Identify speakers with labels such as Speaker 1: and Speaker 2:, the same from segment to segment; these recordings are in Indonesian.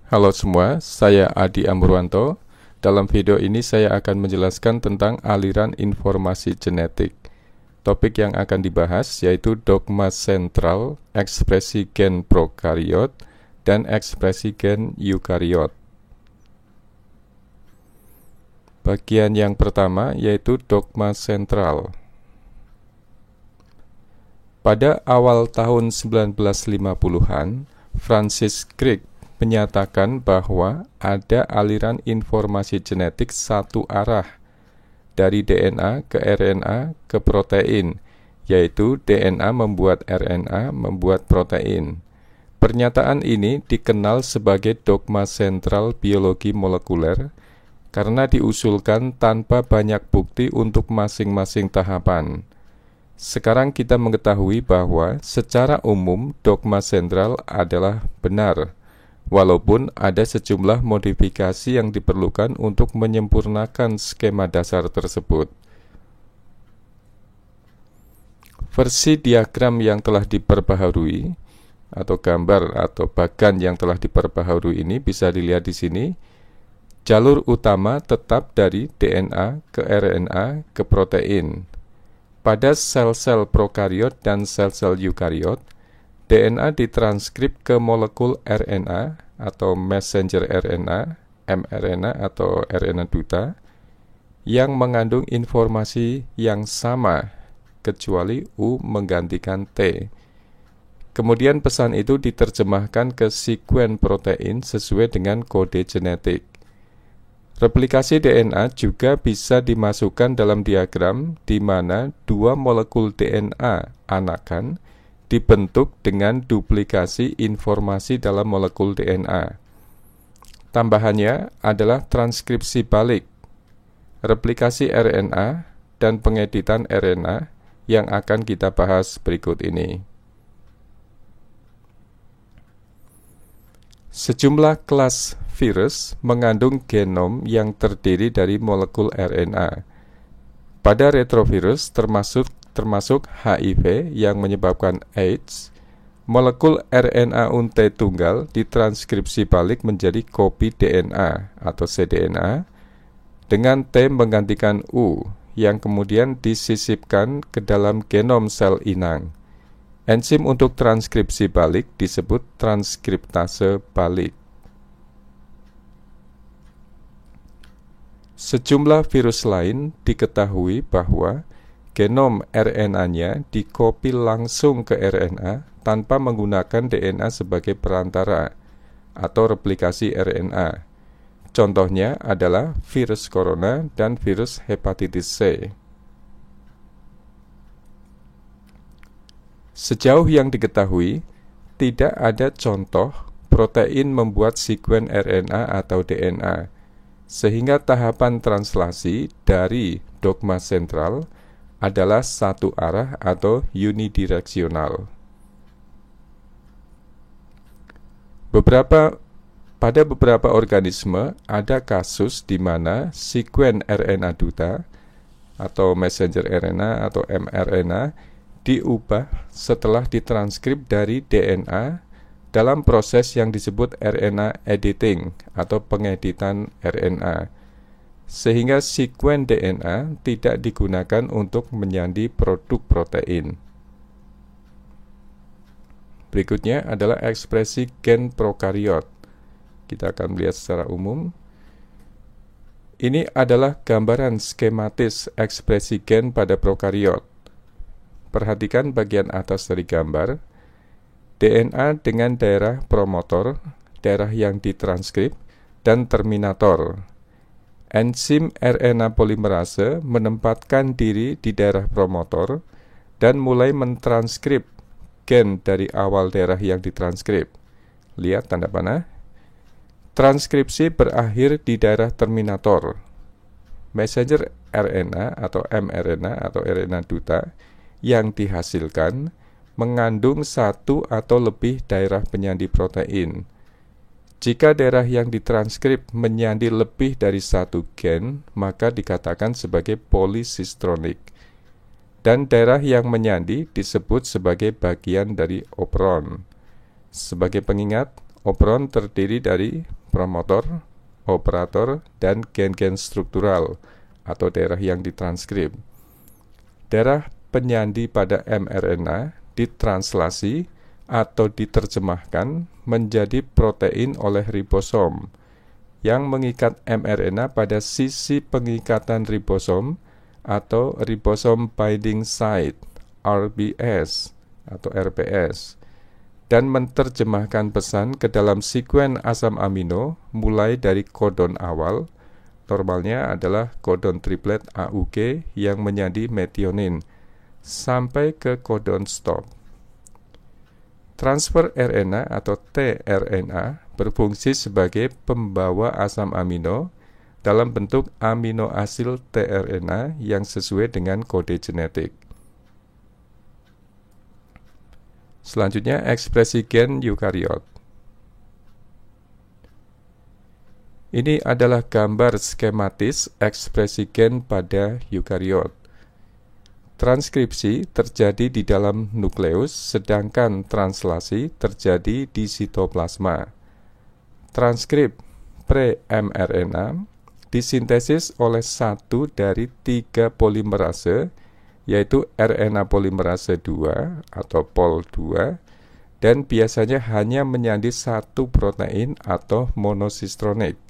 Speaker 1: Halo semua, saya Adi Amurwanto. Dalam video ini saya akan menjelaskan tentang aliran informasi genetik. Topik yang akan dibahas yaitu dogma sentral, ekspresi gen prokariot, dan ekspresi gen eukariot. Bagian yang pertama yaitu dogma sentral. Pada awal tahun 1950-an, Francis Crick menyatakan bahwa ada aliran informasi genetik satu arah dari DNA ke RNA ke protein, yaitu DNA membuat RNA membuat protein. Pernyataan ini dikenal sebagai dogma sentral biologi molekuler karena diusulkan tanpa banyak bukti untuk masing-masing tahapan. Sekarang kita mengetahui bahwa secara umum dogma sentral adalah benar, walaupun ada sejumlah modifikasi yang diperlukan untuk menyempurnakan skema dasar tersebut. Versi diagram yang telah diperbaharui atau gambar atau bagan yang telah diperbaharui ini bisa dilihat di sini. Jalur utama tetap dari DNA ke RNA ke protein. Pada sel-sel prokariot dan sel-sel eukariot, DNA ditranskrip ke molekul RNA atau messenger RNA, mRNA atau RNA duta yang mengandung informasi yang sama kecuali U menggantikan T. Kemudian pesan itu diterjemahkan ke sekuen protein sesuai dengan kode genetik. Replikasi DNA juga bisa dimasukkan dalam diagram di mana dua molekul DNA anakan dibentuk dengan duplikasi informasi dalam molekul DNA. Tambahannya adalah transkripsi balik, replikasi RNA, dan pengeditan RNA yang akan kita bahas berikut ini. Sejumlah kelas virus mengandung genom yang terdiri dari molekul RNA. Pada retrovirus termasuk HIV yang menyebabkan AIDS, molekul RNA untai tunggal ditranskripsi balik menjadi kopi DNA atau cDNA dengan T menggantikan U yang kemudian disisipkan ke dalam genom sel inang. Enzim untuk transkripsi balik disebut transkriptase balik. Sejumlah virus lain diketahui bahwa genom RNA-nya dikopi langsung ke RNA tanpa menggunakan DNA sebagai perantara atau replikasi RNA. Contohnya adalah virus corona dan virus hepatitis C. Sejauh yang diketahui, tidak ada contoh protein membuat sekuen RNA atau DNA, sehingga tahapan translasi dari dogma sentral adalah satu arah atau unidireksional. Pada beberapa organisme ada kasus di mana sekuen RNA duta atau messenger RNA atau mRNA diubah setelah ditranskrip dari DNA dalam proses yang disebut RNA editing atau pengeditan RNA, sehingga sekuen DNA tidak digunakan untuk menyandi produk protein. Berikutnya adalah ekspresi gen prokariot. Kita akan melihat secara umum. Ini adalah gambaran skematis ekspresi gen pada prokariot. Perhatikan bagian atas dari gambar. DNA dengan daerah promotor, daerah yang ditranskrip, dan terminator. Enzim RNA polimerase menempatkan diri di daerah promotor dan mulai mentranskrip gen dari awal daerah yang ditranskrip. Lihat tanda panah. Transkripsi berakhir di daerah terminator. Messenger RNA atau mRNA atau RNA duta yang dihasilkan mengandung satu atau lebih daerah penyandi protein. Jika daerah yang ditranskrip menyandi lebih dari satu gen, maka dikatakan sebagai polisistonik. Dan daerah yang menyandi disebut sebagai bagian dari operon. Sebagai pengingat, Operon terdiri dari promotor, operator, dan gen-gen struktural atau daerah yang ditranskrim. Daerah penyandi pada mRNA ditranslasi atau diterjemahkan menjadi protein oleh ribosom yang mengikat mRNA pada sisi pengikatan ribosom atau ribosome binding site (RBS) atau RBS, dan menerjemahkan pesan ke dalam sekuen asam amino mulai dari kodon awal, normalnya adalah kodon triplet AUG yang menyandi metionin, sampai ke kodon stop. Transfer RNA atau tRNA berfungsi sebagai pembawa asam amino dalam bentuk aminoasil tRNA yang sesuai dengan kode genetik. Selanjutnya, ekspresi gen eukariot. Ini adalah gambar skematis ekspresi gen pada eukariot. Transkripsi terjadi di dalam nukleus, sedangkan translasi terjadi di sitoplasma. Transkrip pre-mRNA disintesis oleh satu dari 3 polimerase, yaitu RNA polimerase 2 atau POL2, dan biasanya hanya menyandi satu protein atau monosistronik.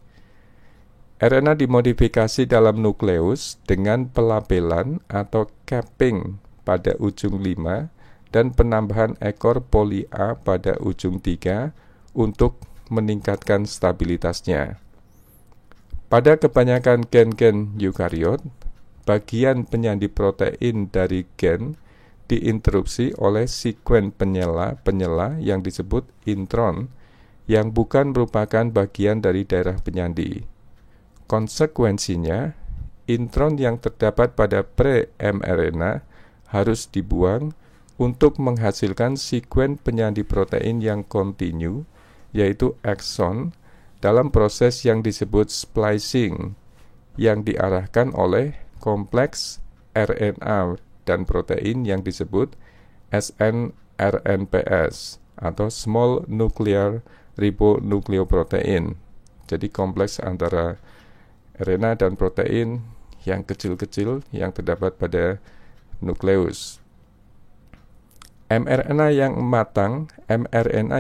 Speaker 1: RNA dimodifikasi dalam nukleus dengan pelabelan atau capping pada ujung 5 dan penambahan ekor poli A pada ujung 3 untuk meningkatkan stabilitasnya. Pada kebanyakan gen-gen eukariot, bagian penyandi protein dari gen diinterupsi oleh sekuen penyela yang disebut intron, yang bukan merupakan bagian dari daerah penyandi. Konsekuensinya, intron yang terdapat pada pre-mRNA harus dibuang untuk menghasilkan sekuen penyandi protein yang kontinu, yaitu ekson, dalam proses yang disebut splicing, yang diarahkan oleh kompleks RNA dan protein yang disebut snRNPS atau small nuclear ribonucleoprotein. Jadi kompleks antara RNA dan protein yang kecil-kecil yang terdapat pada nukleus. mRNA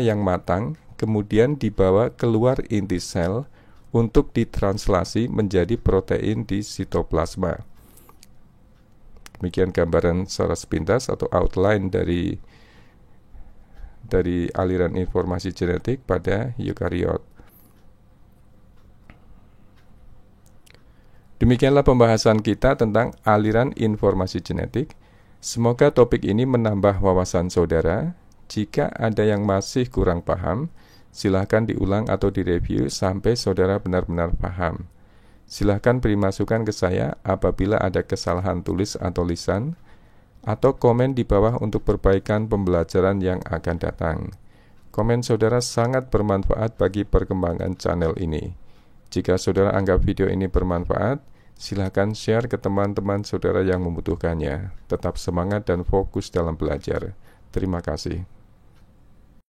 Speaker 1: yang matang kemudian dibawa keluar inti sel untuk ditranslasi menjadi protein di sitoplasma. Demikian gambaran secara sepintas atau outline dari aliran informasi genetik pada eukariot. Demikianlah pembahasan kita tentang aliran informasi genetik. Semoga topik ini menambah wawasan saudara. Jika ada yang masih kurang paham, silakan diulang atau direview sampai saudara benar-benar paham. Silakan beri masukan ke saya apabila ada kesalahan tulis atau lisan, atau komen di bawah untuk perbaikan pembelajaran yang akan datang. Komen saudara sangat bermanfaat bagi perkembangan channel ini. Jika saudara anggap video ini bermanfaat, silakan share ke teman-teman saudara yang membutuhkannya. Tetap semangat dan fokus dalam belajar. Terima kasih.